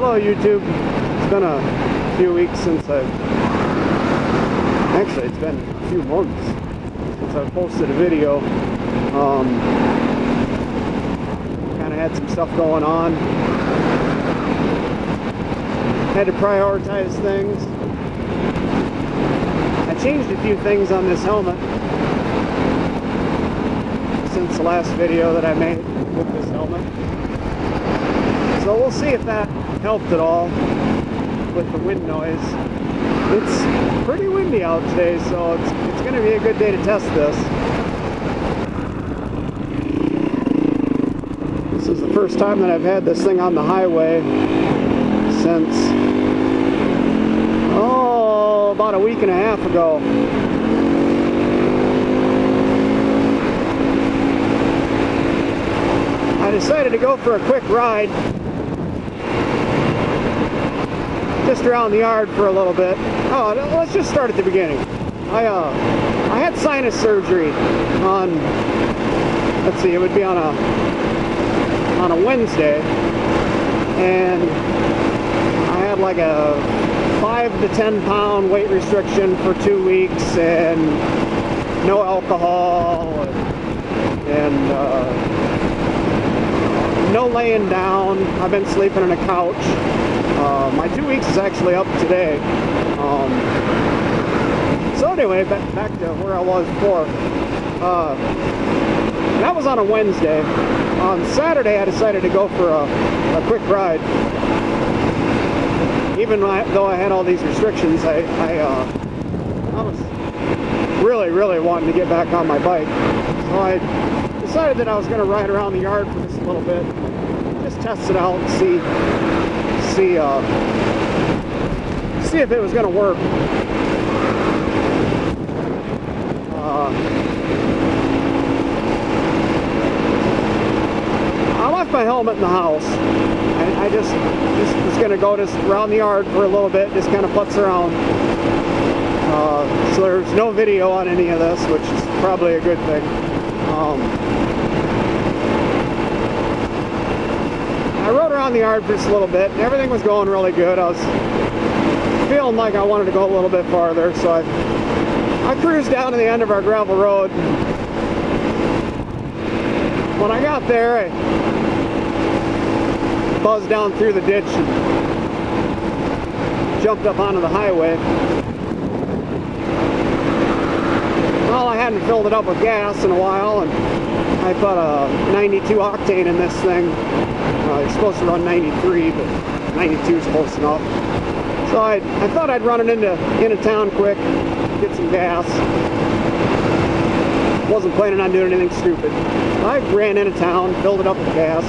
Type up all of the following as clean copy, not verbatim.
Hello YouTube. It's been a few weeks since actually it's been a few months since I've posted a video. Kind of had some stuff going on. Had to prioritize things. I changed a few things on this helmet since the last video that I made with this helmet. So we'll see if that helped at all with the wind noise. It's pretty windy out today, so it's going to be a good day to test this. This is the first time that I've had this thing on the highway since, about a week and a half ago. I decided to go for a quick ride just around the yard for a little bit. Oh, let's just start at the beginning. I had sinus surgery on, let's see, it would be on a Wednesday, and I had like a 5 to 10 pound weight restriction for 2 weeks, and no alcohol, and no laying down. I've been sleeping on a couch. My 2 weeks is actually up today. So anyway, back to where I was before. That was on a Wednesday. On Saturday, I decided to go for a quick ride. Even though I had all these restrictions, I was really wanting to get back on my bike. So I decided that I was going to ride around the yard for just a little bit, just test it out and see if it was going to work. I left my helmet in the house. I just was going to go just around the yard for a little bit, just kind of putz around. So there's no video on any of this, which is probably a good thing. I rode around the yard for just a little bit, and everything was going really good. I was feeling like I wanted to go a little bit farther, so I cruised down to the end of our gravel road. When I got there, I buzzed down through the ditch and jumped up onto the highway. Well, I hadn't filled it up with gas in a while, and I put a 92 octane in this thing. It's supposed to run 93, but 92 is close enough. So I thought I'd run it into town quick, get some gas. Wasn't planning on doing anything stupid. I ran into town, filled it up with gas.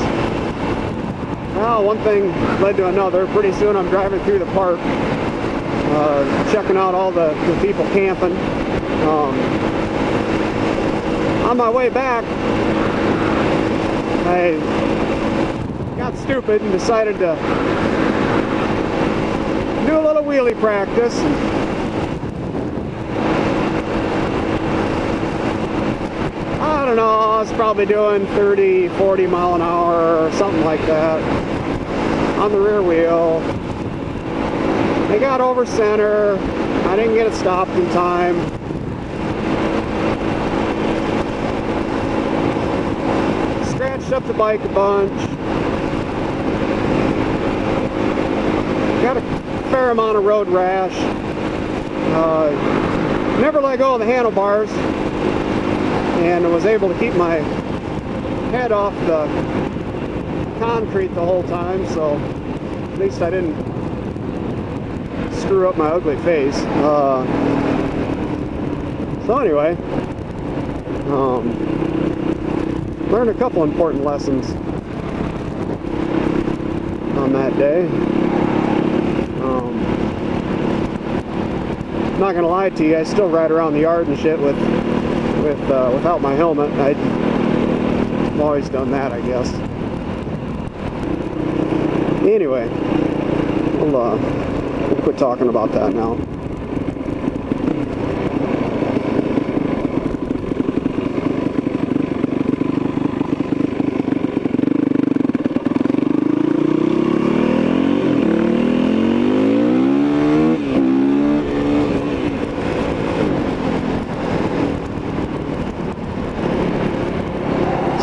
Well, one thing led to another. Pretty soon I'm driving through the park, checking out all the people camping. On my way back, I got stupid and decided to do a little wheelie practice. I don't know, I was probably doing 30, 40 mile an hour or something like that on the rear wheel. I got over center. I didn't get it stopped in time. Scratched up the bike a bunch. Got a fair amount of road rash. Never let go of the handlebars, and I was able to keep my head off the concrete the whole time, so at least I didn't screw up my ugly face. So anyway, learned a couple important lessons on that day. I'm not gonna lie to you, I still ride around the yard and shit without my helmet. I've always done that, I guess. Anyway, we'll quit talking about that now.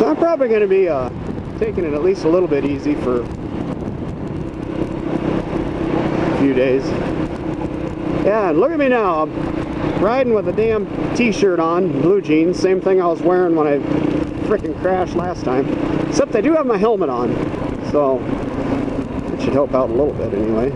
I'm probably going to be taking it at least a little bit easy for a few days. Yeah, and look at me now. I'm riding with a damn t-shirt on, blue jeans, same thing I was wearing when I frickin' crashed last time. Except I do have my helmet on, so it should help out a little bit anyway.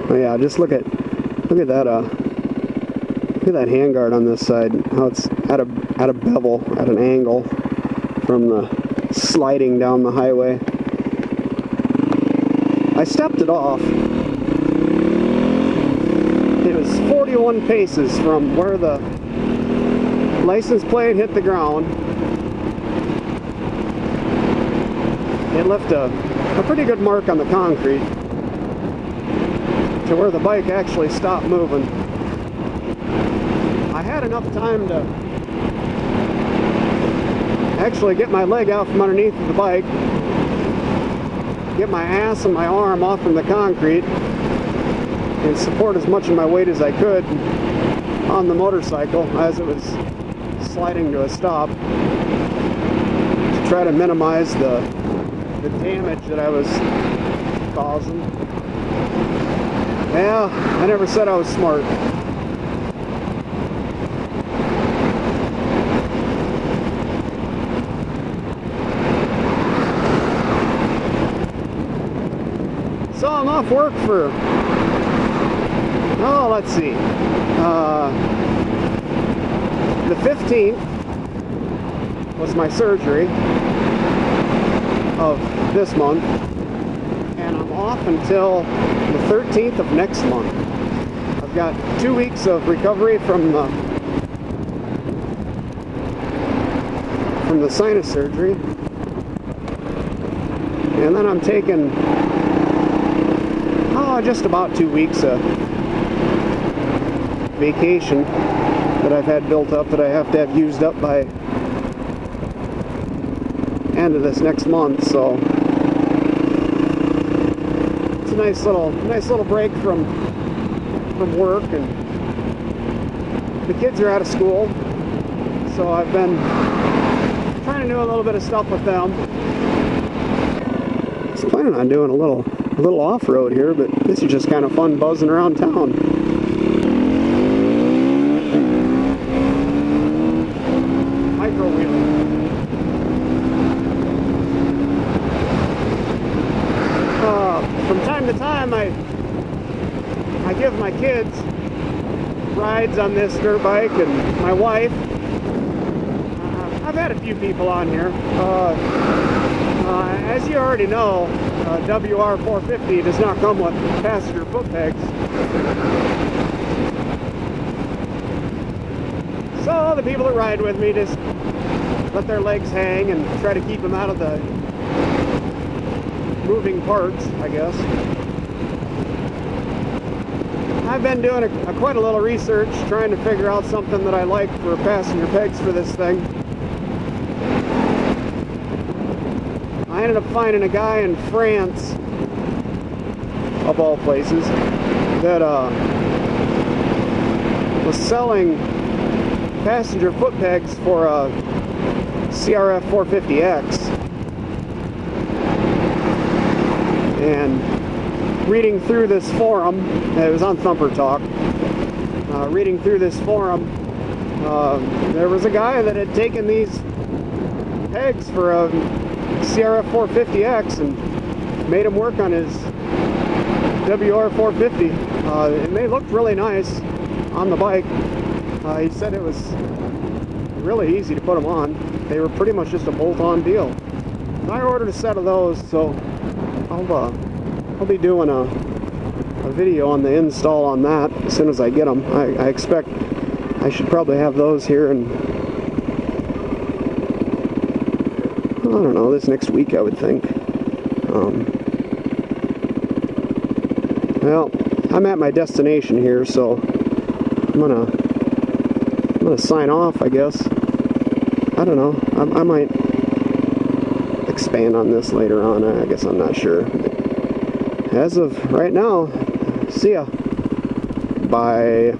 Oh yeah, just look at that handguard on this side, how it's at a bevel, at an angle from the sliding down the highway. I stepped it off. It was 41 paces from where the license plate hit the ground. It left a pretty good mark on the concrete to where the bike actually stopped moving. I had enough time to actually get my leg out from underneath the bike, get my ass and my arm off from the concrete, and support as much of my weight as I could on the motorcycle as it was sliding to a stop to try to minimize the damage that I was causing. Yeah, I never said I was smart. So I'm off work for, oh, let's see, the 15th was my surgery of this month, and I'm off until the 13th of next month. I've got 2 weeks of recovery from the sinus surgery, and then I'm taking just about 2 weeks of vacation that I've had built up that I have to have used up by end of this next month. So it's a nice little break from work, and the kids are out of school, so I've been trying to do a little bit of stuff with them. I was planning on doing a little off-road here, but this is just kind of fun buzzing around town. Micro-wheeling. From time to time I give my kids rides on this dirt bike, and my wife. I've had a few people on here. As you already know, WR450 does not come with passenger foot pegs. So the people that ride with me just let their legs hang and try to keep them out of the moving parts, I guess. I've been doing quite a little research trying to figure out something that I like for passenger pegs for this thing. I ended up finding a guy in France, of all places, that was selling passenger foot pegs for a WR450X. And reading through this forum, it was on Thumper Talk, reading through this forum, there was a guy that had taken these pegs for a WR450X and made him work on his WR450, and they looked really nice on the bike. He said it was really easy to put them on. They were pretty much just a bolt-on deal. I ordered a set of those, so I'll be doing a video on the install on that as soon as I get them. I expect I should probably have those here in, I don't know, this next week, I would think. Well, I'm at my destination here, so I'm gonna sign off, I guess. I don't know. I might expand on this later on. I guess I'm not sure. As of right now, see ya. Bye.